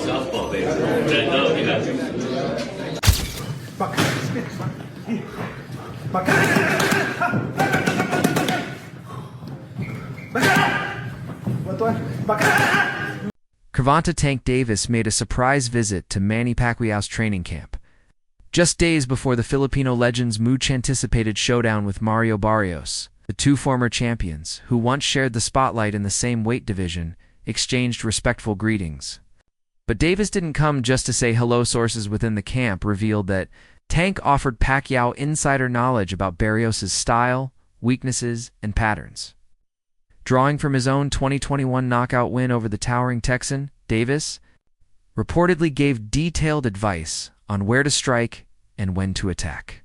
Softball, baby. Gervonta Tank Davis made a surprise visit to Manny Pacquiao's training camp, just days before the Filipino legend's much-anticipated showdown with Mario Barrios. The two former champions, who once shared the spotlight in the same weight division, exchanged respectful greetings. But Davis didn't come just to say hello. Sources within the camp revealed that Tank offered Pacquiao insider knowledge about Barrios' style, weaknesses, and patterns. Drawing from his own 2021 knockout win over the towering Texan, Davis reportedly gave detailed advice on where to strike and when to attack.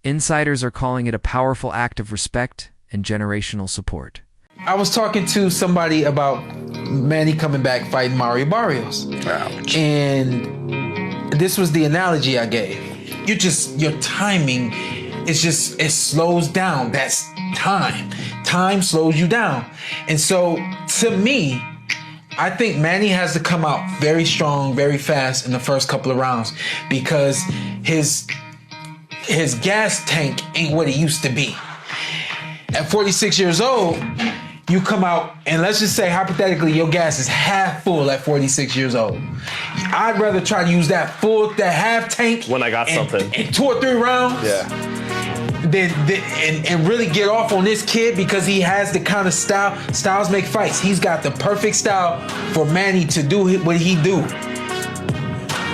Insiders are calling it a powerful act of respect and generational support. I was talking to somebody about Manny coming back fighting Mario Barrios. Ouch. And this was the analogy I gave. Your timing is just, it slows down. That's time. Time slows you down. And so to me, I think Manny has to come out very strong, very fast in the first couple of rounds because his gas tank ain't what it used to be. At 46 years old, you come out and let's just say hypothetically your gas is half full at 46 years old. I'd rather try to use that half tank when I got something in 2 or 3 rounds. Yeah. And really get off on this kid because he has the kind of style. Styles make fights. He's got the perfect style for Manny to do what he do.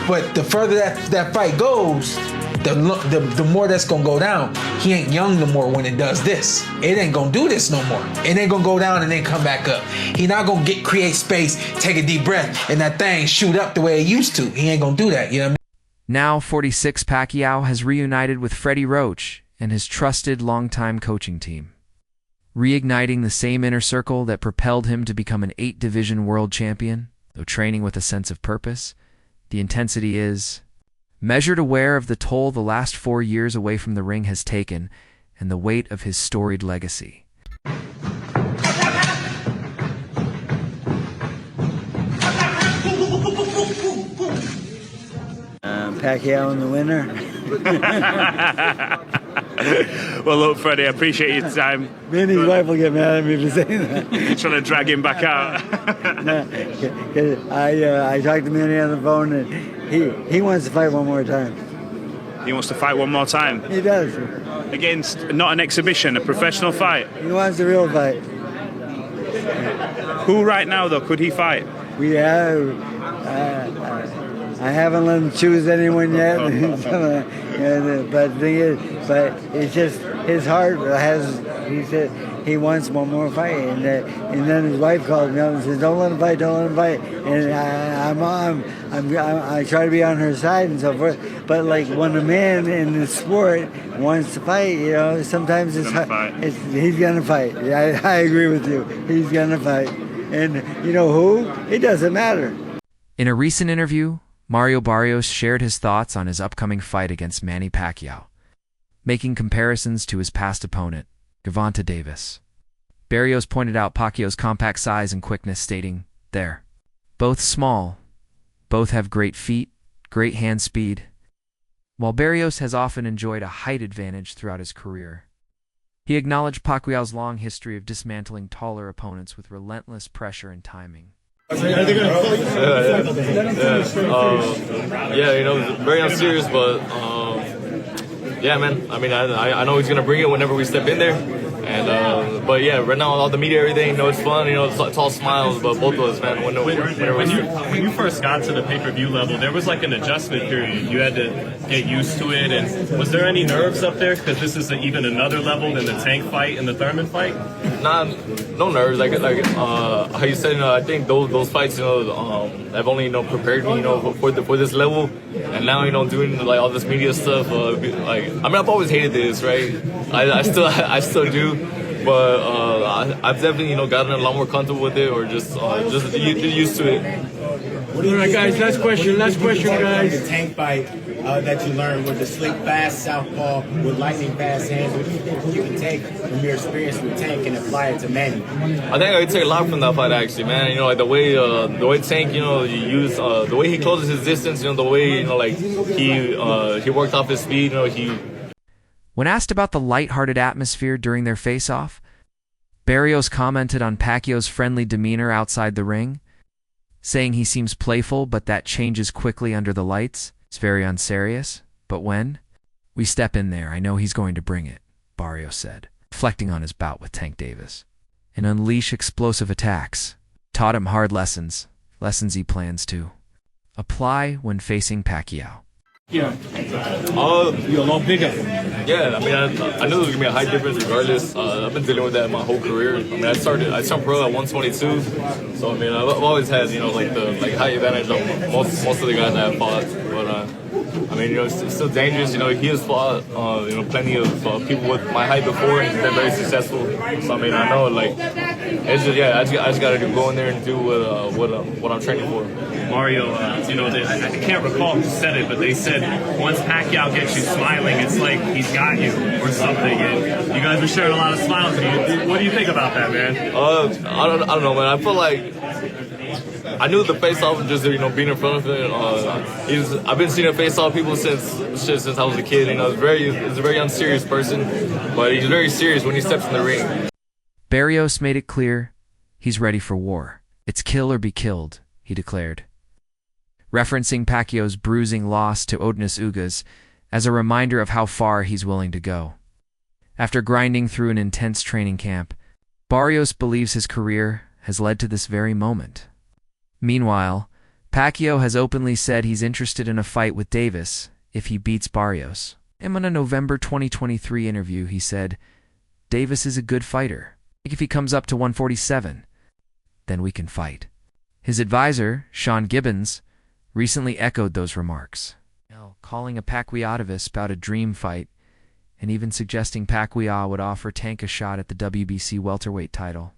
But the further that fight goes, the more that's gonna go down. He ain't young no more when it does this. It ain't gonna do this no more. It ain't gonna go down and then come back up. He not gonna create space, take a deep breath, and that thing shoot up the way it used to. He ain't gonna do that, you know what I mean? Now 46 Pacquiao has reunited with Freddie Roach and his trusted longtime coaching team, reigniting the same inner circle that propelled him to become an 8-division world champion. Though training with a sense of purpose, the intensity is measured, aware of the toll the last 4 years away from the ring has taken and the weight of his storied legacy. Pacquiao in the winner. Well, look, Freddie, I appreciate your time. Manny's wife will get mad at me for saying that. You're trying to drag him back out. No, 'cause I talked to Manny on the phone, and he wants to fight one more time. He wants to fight one more time. He does. Against not an exhibition, a professional fight. He wants a real fight. Who right now, though, could he fight? We have. I haven't let him choose anyone yet. But the thing is, it's just his heart has. He said he wants one more fight, and then his wife called me up and said, "Don't let him fight, don't let him fight." And I try to be on her side and so forth. But like when a man in the sport wants to fight, you know, sometimes he's gonna fight. Yeah, I agree with you. He's gonna fight, and you know who? It doesn't matter. In a recent interview, Mario Barrios shared his thoughts on his upcoming fight against Manny Pacquiao, making comparisons to his past opponent, Gervonta Davis. Barrios pointed out Pacquiao's compact size and quickness, stating, "They're both small, both have great feet, great hand speed." While Barrios has often enjoyed a height advantage throughout his career, he acknowledged Pacquiao's long history of dismantling taller opponents with relentless pressure and timing. Yeah, you know, very unserious, but yeah, man. I mean, I know he's gonna bring it whenever we step in there, and but yeah, right now all the media, everything, you know, it's fun, you know, it's all smiles, but both of us, man. When you first got to the pay-per-view level, there was like an adjustment period. You had to get used to it, and was there any nerves up there? Because this is even another level than the Tank fight and the Thurman fight. Nah, no nerves. Like how you said, I think those fights, you know, have only, you know, prepared me, you know, for this level, and now, you know, doing like all this media stuff. Like, I mean, I've always hated this, right? I still do. But I've definitely, you know, gotten a lot more comfortable with it, or just used to it. All right, guys. Last question, guys. The Tank fight. that you learned with the slick, fast southpaw, with lightning fast hands? What do you think you can take from your experience with Tank and apply it to Manny? I think I could take a lot from that fight, actually, man. You know, like the way Tank, you know, you use the way he closes his distance. You know, the way, you know, like he worked off his speed. You know, When asked about the lighthearted atmosphere during their face-off, Barrios commented on Pacquiao's friendly demeanor outside the ring, saying he seems playful, but that changes quickly under the lights. It's very unserious. But when we step in there, I know he's going to bring it, Barrios said, reflecting on his bout with Tank Davis. And unleash explosive attacks. Taught him hard lessons he plans to apply when facing Pacquiao. Yeah. You're a lot bigger. Yeah, I mean, I knew there was gonna be a height difference regardless. I've been dealing with that my whole career. I mean, I started pro at 122, so I mean, I've always had, you know, like the height advantage on most of the guys that I've fought. But I mean, you know, it's still dangerous. You know, he has fought, you know, plenty of people with my height before, and he's been very successful. So I mean, I know, like, it's just, yeah, I just gotta go in there and do what I'm training for. Mario, you know, I can't recall who said it, but they said once Pacquiao gets you smiling, it's like he's got you or something. And you guys were sharing a lot of smiles. What do you think about that, man? I don't know, man. I feel like I knew the face-off just, you know, being in front of him. I've been seeing a face-off people since I was a kid. You know, he's a very unserious person, but he's very serious when he steps in the ring. Barrios made it clear he's ready for war. It's kill or be killed, he declared, referencing Pacquiao's bruising loss to Odinus Ugas as a reminder of how far he's willing to go. After grinding through an intense training camp, Barrios believes his career has led to this very moment. Meanwhile, Pacquiao has openly said he's interested in a fight with Davis if he beats Barrios. In a November 2023 interview, he said, "Davis is a good fighter. If he comes up to 147, then we can fight." His advisor, Sean Gibbons, recently echoed those remarks, calling a Pacquiao bout a dream fight and even suggesting Pacquiao would offer Tank a shot at the WBC welterweight title.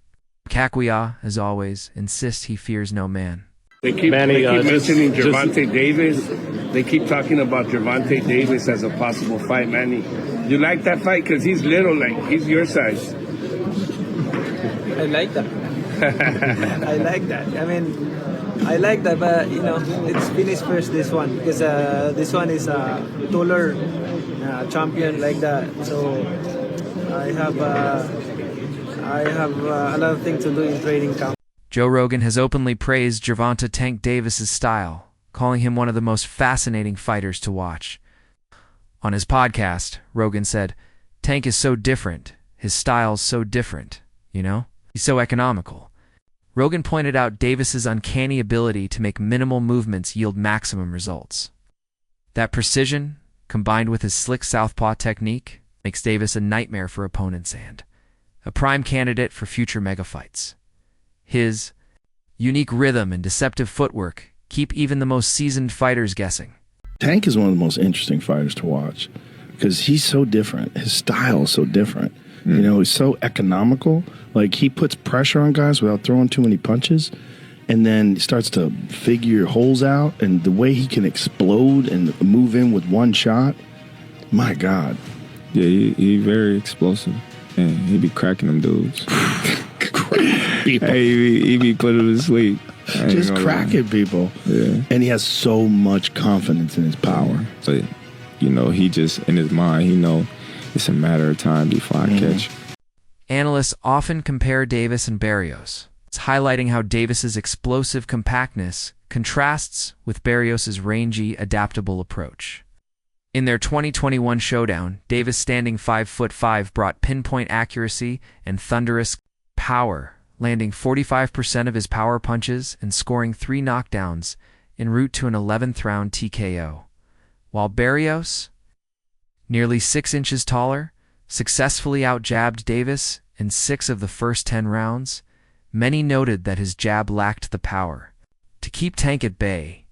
Pacquiao, as always, insists he fears no man. They keep mentioning Gervonta Davis. They keep talking about Gervonta Davis as a possible fight, Manny. You like that fight? Because he's little, like, he's your size. I like that. I like that. I mean, I like that, but, you know, let's finish first this one, because this one is a taller champion like that. So I have a lot of things to do in training camp. Joe Rogan has openly praised Gervonta Tank Davis's style, calling him one of the most fascinating fighters to watch. On his podcast, Rogan said, "Tank is so different. His style's so different, you know? He's so economical." Rogan pointed out Davis's uncanny ability to make minimal movements yield maximum results. That precision, combined with his slick southpaw technique, makes Davis a nightmare for opponents and a prime candidate for future megafights. His unique rhythm and deceptive footwork keep even the most seasoned fighters guessing. Tank is one of the most interesting fighters to watch because he's so different. His style is so different. You know, he's so economical. Like, he puts pressure on guys without throwing too many punches, and then he starts to figure holes out, and the way he can explode and move in with one shot, my God. Yeah, he very explosive. And he be cracking them dudes. Hey, he be putting them to sleep. Just cracking people. Yeah. And he has so much confidence in his power. So, you know, he just, in his mind, he know it's a matter of time before I catch. Analysts often compare Davis and Barrios. It's highlighting how Davis's explosive compactness contrasts with Barrios's rangy, adaptable approach. In their 2021 showdown, Davis, standing 5'5", brought pinpoint accuracy and thunderous power, landing 45% of his power punches and scoring 3 knockdowns en route to an 11th round TKO. While Barrios, nearly 6 inches taller, successfully out-jabbed Davis in 6 of the first 10 rounds, many noted that his jab lacked the power to keep Tank at bay.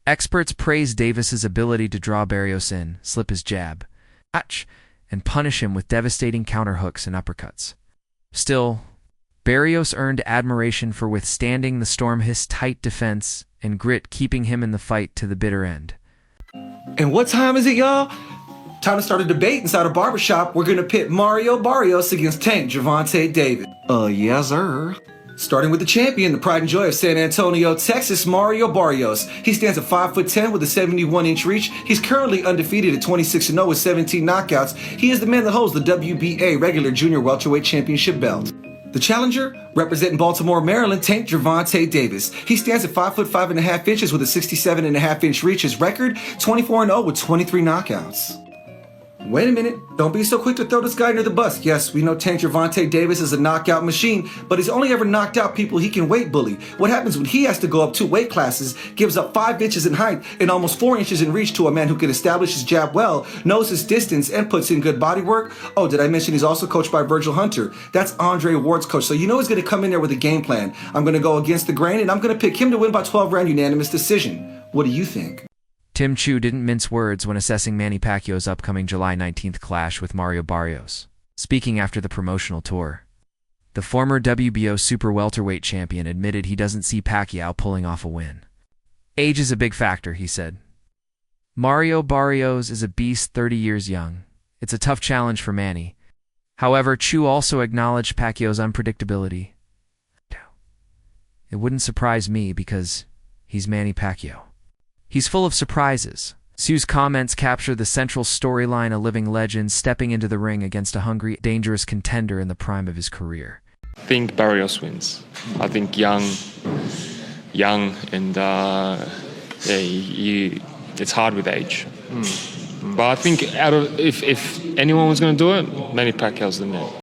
Experts praise Davis's ability to draw Barrios in, slip his jab, and punish him with devastating counterhooks and uppercuts. Still, Barrios earned admiration for withstanding the storm, his tight defense and grit keeping him in the fight to the bitter end. And what time is it, y'all? Time to start a debate inside a barbershop. We're gonna pit Mario Barrios against Tank Gervonta Davis. Yes, sir. Starting with the champion, the pride and joy of San Antonio, Texas, Mario Barrios. He stands at 5'10" with a 71-inch reach. He's currently undefeated at 26-0 with 17 knockouts. He is the man that holds the WBA regular junior welterweight championship belt. The challenger, representing Baltimore, Maryland, Tank Gervonta Davis. He stands at 5'5.5" with a 67.5-inch reach. His record, 24-0 with 23 knockouts. Wait a minute, don't be so quick to throw this guy under the bus. Yes, we know Tank Gervonta Davis is a knockout machine, but he's only ever knocked out people he can weight bully. What happens when he has to go up 2 weight classes, gives up 5 inches in height and almost 4 inches in reach to a man who can establish his jab well, knows his distance, and puts in good body work? Oh, did I mention he's also coached by Virgil Hunter? That's Andre Ward's coach, so you know he's going to come in there with a game plan. I'm going to go against the grain, and I'm going to pick him to win by 12-round unanimous decision. What do you think? Tim Chu didn't mince words when assessing Manny Pacquiao's upcoming July 19th clash with Mario Barrios. Speaking after the promotional tour, the former WBO super welterweight champion admitted he doesn't see Pacquiao pulling off a win. Age is a big factor, he said. Mario Barrios is a beast 30 years young. It's a tough challenge for Manny. However, Chu also acknowledged Pacquiao's unpredictability. It wouldn't surprise me because he's Manny Pacquiao. He's full of surprises. Su's comments capture the central storyline, a living legend stepping into the ring against a hungry, dangerous contender in the prime of his career. I think Barrios wins. I think young, and it's hard with age. But I think if anyone was going to do it, Manny Pacquiao's the man.